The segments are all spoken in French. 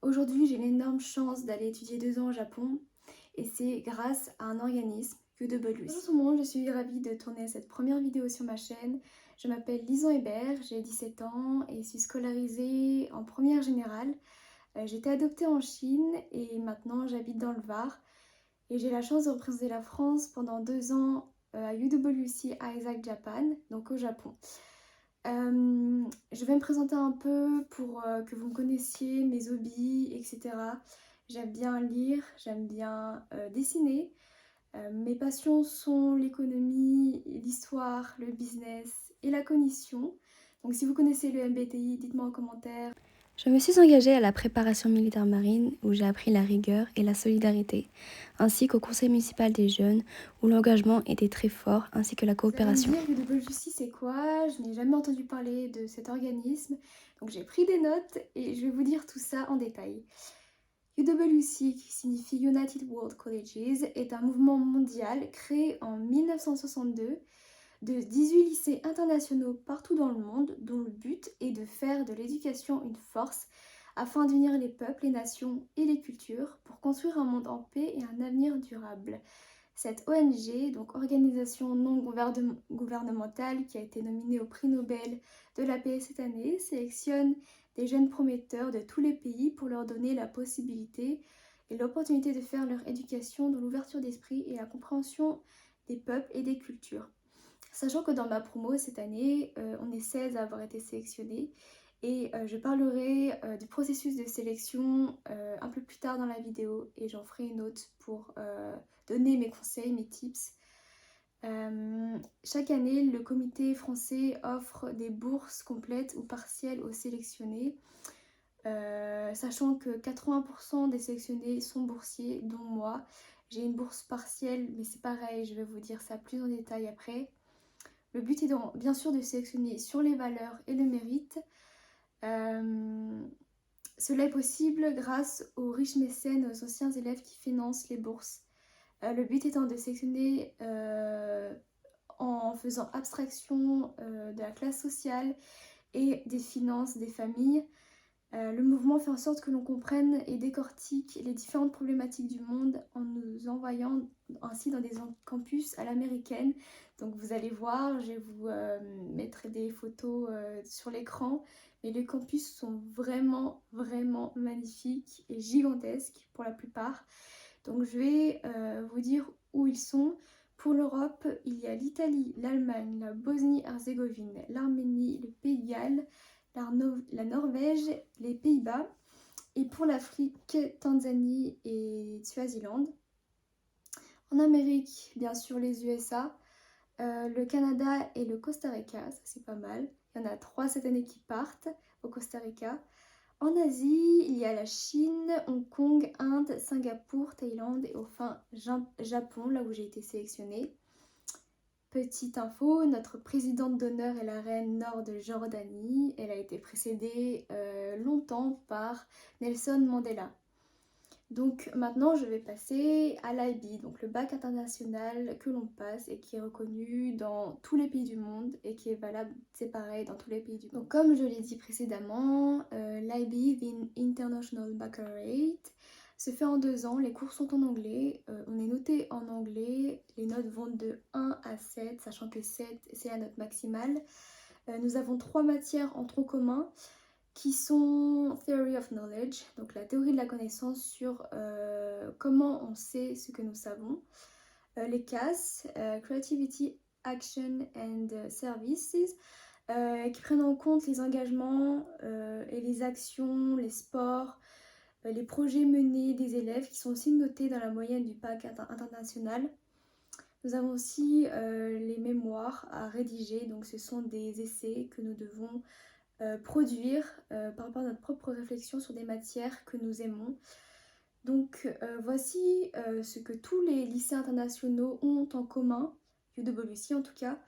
Aujourd'hui, j'ai l'énorme chance d'aller étudier 2 ans au Japon et c'est grâce à un organisme, UWC. Bonjour tout le monde, je suis ravie de tourner cette première vidéo sur ma chaîne. Je m'appelle Lison Hébert, j'ai 17 ans et suis scolarisée en première générale. J'ai été adoptée en Chine et maintenant j'habite dans le Var. Et j'ai la chance de représenter la France pendant 2 ans à UWC Isaac Japan, donc au Japon. Je vais me présenter un peu pour que vous me connaissiez, mes hobbies, etc. J'aime bien lire, j'aime bien dessiner. Mes passions sont l'économie, l'histoire, le business et la cognition. Donc si vous connaissez le MBTI, dites-moi en commentaire. Je me suis engagée à la préparation militaire marine où j'ai appris la rigueur et la solidarité, ainsi qu'au conseil municipal des jeunes où l'engagement était très fort, ainsi que la coopération. Vous allez me dire, UWC c'est quoi? Je n'ai jamais entendu parler de cet organisme, donc j'ai pris des notes et je vais vous dire tout ça en détail. UWC, qui signifie United World Colleges, est un mouvement mondial créé en 1962 de 18 lycées internationaux partout dans le monde, dont le but est de faire de l'éducation une force afin d'unir les peuples, les nations et les cultures pour construire un monde en paix et un avenir durable. Cette ONG, donc organisation non gouvernementale qui a été nominée au prix Nobel de la paix cette année, sélectionne des jeunes prometteurs de tous les pays pour leur donner la possibilité et l'opportunité de faire leur éducation dans l'ouverture d'esprit et la compréhension des peuples et des cultures. Sachant que dans ma promo cette année, on est 16 à avoir été sélectionnés et je parlerai du processus de sélection un peu plus tard dans la vidéo et j'en ferai une autre pour donner mes conseils, mes tips. Chaque année, le comité français offre des bourses complètes ou partielles aux sélectionnés, sachant que 80% des sélectionnés sont boursiers, dont moi. J'ai une bourse partielle, mais c'est pareil, je vais vous dire ça plus en détail après. Le but est bien sûr de sélectionner sur les valeurs et le mérite. Cela est possible grâce aux riches mécènes, aux anciens élèves qui financent les bourses. Le but étant de sélectionner en faisant abstraction de la classe sociale et des finances des familles. Le mouvement fait en sorte que l'on comprenne et décortique les différentes problématiques du monde en nous envoyant ainsi dans des campus à l'américaine. Donc vous allez voir, je vais vous mettre des photos sur l'écran, mais les campus sont vraiment magnifiques et gigantesques pour la plupart. Donc je vais vous dire où ils sont. Pour l'Europe, il y a l'Italie, l'Allemagne, la Bosnie-Herzégovine, l'Arménie, le Pays de Galles, la Norvège, les Pays-Bas. Et pour l'Afrique, Tanzanie et Swaziland. En Amérique, bien sûr les USA, le Canada et le Costa Rica, ça c'est pas mal. Il y en a 3 cette année qui partent au Costa Rica. En Asie, il y a la Chine, Hong Kong, Inde, Singapour, Thaïlande et enfin Japon, là où j'ai été sélectionnée. Petite info, notre présidente d'honneur est la reine Nord de Jordanie. Elle a été précédée longtemps par Nelson Mandela. Donc maintenant je vais passer à l'IB, donc le bac international que l'on passe et qui est reconnu dans tous les pays du monde et qui est valable, c'est pareil, dans tous les pays du monde. Donc comme je l'ai dit précédemment, l'IB, the International Baccalaureate, se fait en 2 ans, les cours sont en anglais, on est noté en anglais, les notes vont de 1 à 7, sachant que 7 c'est la note maximale. Nous avons 3 matières en tronc commun qui sont Theory of Knowledge, donc la théorie de la connaissance sur comment on sait ce que nous savons. Les CAS, Creativity, Action and Services, qui prennent en compte les engagements et les actions, les sports, les projets menés des élèves qui sont aussi notés dans la moyenne du bac international. Nous avons aussi les mémoires à rédiger, donc ce sont des essais que nous devons produire par rapport à notre propre réflexion sur des matières que nous aimons. Donc voici ce que tous les lycées internationaux ont en commun, UWC en tout cas.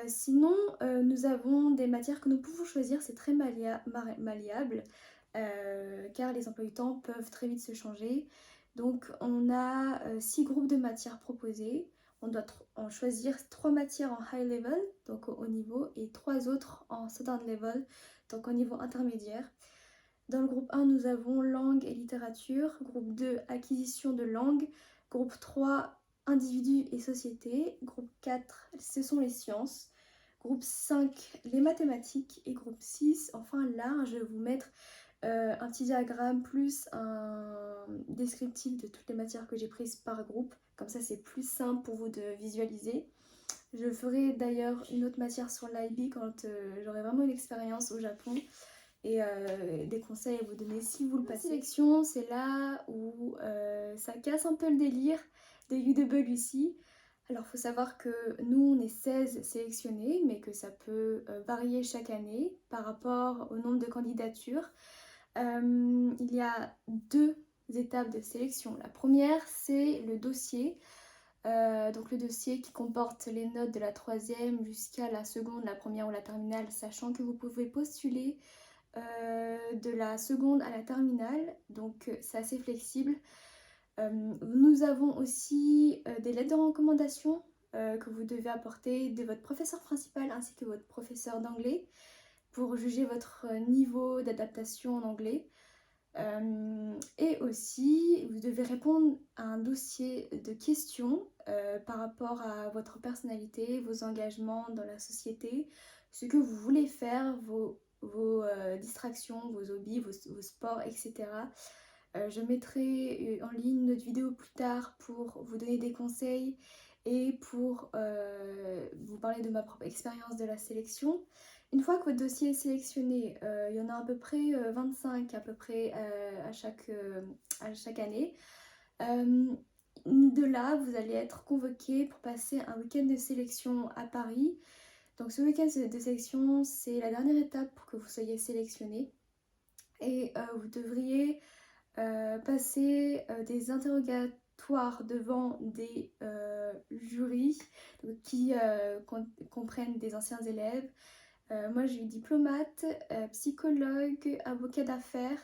Sinon, nous avons des matières que nous pouvons choisir, c'est très malléable, car les emplois du temps peuvent très vite se changer. Donc on a 6 groupes de matières proposées. On doit en choisir 3 matières en high level, donc au haut niveau, et 3 autres en standard level, donc au niveau intermédiaire. Dans le groupe 1, nous avons langue et littérature, groupe 2, acquisition de langue, groupe 3, individu et société, groupe 4, ce sont les sciences, groupe 5, les mathématiques et groupe 6, enfin là, je vais vous mettre un petit diagramme plus un descriptif de toutes les matières que j'ai prises par groupe, comme ça c'est plus simple pour vous de visualiser. Je ferai d'ailleurs une autre matière sur l'IB quand j'aurai vraiment une expérience au Japon et des conseils à vous donner si vous le passez. La sélection, c'est là où ça casse un peu le délire de UWC. Alors il faut savoir que nous on est 16 sélectionnés, mais que ça peut varier chaque année par rapport au nombre de candidatures. Il y a 2 étapes de sélection. La première, c'est le dossier. Donc le dossier qui comporte les notes de la 3e jusqu'à la seconde, la première ou la terminale, sachant que vous pouvez postuler de la seconde à la terminale, donc c'est assez flexible. Nous avons aussi des lettres de recommandation que vous devez apporter de votre professeur principal ainsi que votre professeur d'anglais pour juger votre niveau d'adaptation en anglais. Et aussi, vous devez répondre à un dossier de questions par rapport à votre personnalité, vos engagements dans la société, ce que vous voulez faire, vos distractions, vos hobbies, vos sports, etc. Je mettrai en ligne notre vidéo plus tard pour vous donner des conseils et pour vous parler de ma propre expérience de la sélection. Une fois que votre dossier est sélectionné, il y en a à peu près 25 à peu près à chaque année. De là, vous allez être convoqué pour passer un week-end de sélection à Paris. Donc ce week-end de sélection, c'est la dernière étape pour que vous soyez sélectionné. Et vous devriez passer des interrogatoires devant des jurys qui comprennent des anciens élèves. Moi j'ai eu diplomate, psychologue, avocat d'affaires,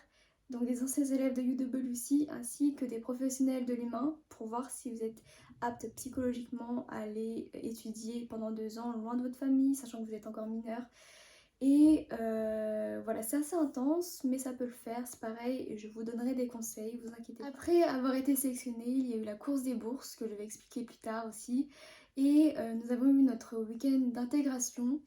donc des anciens élèves de UWC ainsi que des professionnels de l'humain pour voir si vous êtes apte psychologiquement à aller étudier pendant 2 ans loin de votre famille, sachant que vous êtes encore mineur. Et voilà, c'est assez intense, mais ça peut le faire, c'est pareil, et je vous donnerai des conseils, vous inquiétez pas. Après avoir été sélectionnée, il y a eu la course des bourses, que je vais expliquer plus tard aussi, et nous avons eu notre week-end d'intégration.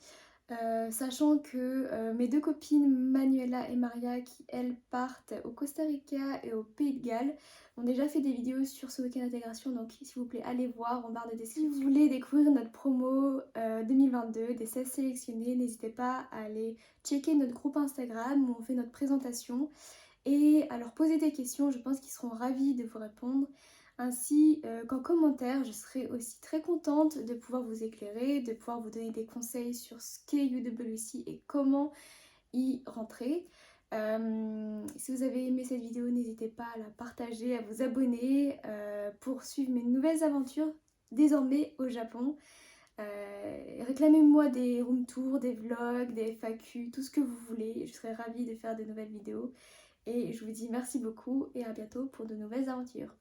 Sachant que mes 2 copines Manuela et Maria qui elles partent au Costa Rica et au Pays de Galles ont déjà fait des vidéos sur ce week-end d'intégration, donc s'il vous plaît allez voir en barre de description. Si vous voulez découvrir notre promo 2022 des 16 sélectionnés, n'hésitez pas à aller checker notre groupe Instagram où on fait notre présentation et à leur poser des questions, je pense qu'ils seront ravis de vous répondre. Ainsi qu'en commentaire, je serai aussi très contente de pouvoir vous éclairer, de pouvoir vous donner des conseils sur ce qu'est UWC et comment y rentrer. Si vous avez aimé cette vidéo, n'hésitez pas à la partager, à vous abonner pour suivre mes nouvelles aventures désormais au Japon. Réclamez-moi des room tours, des vlogs, des FAQ, tout ce que vous voulez. Je serai ravie de faire de nouvelles vidéos. Et je vous dis merci beaucoup et à bientôt pour de nouvelles aventures.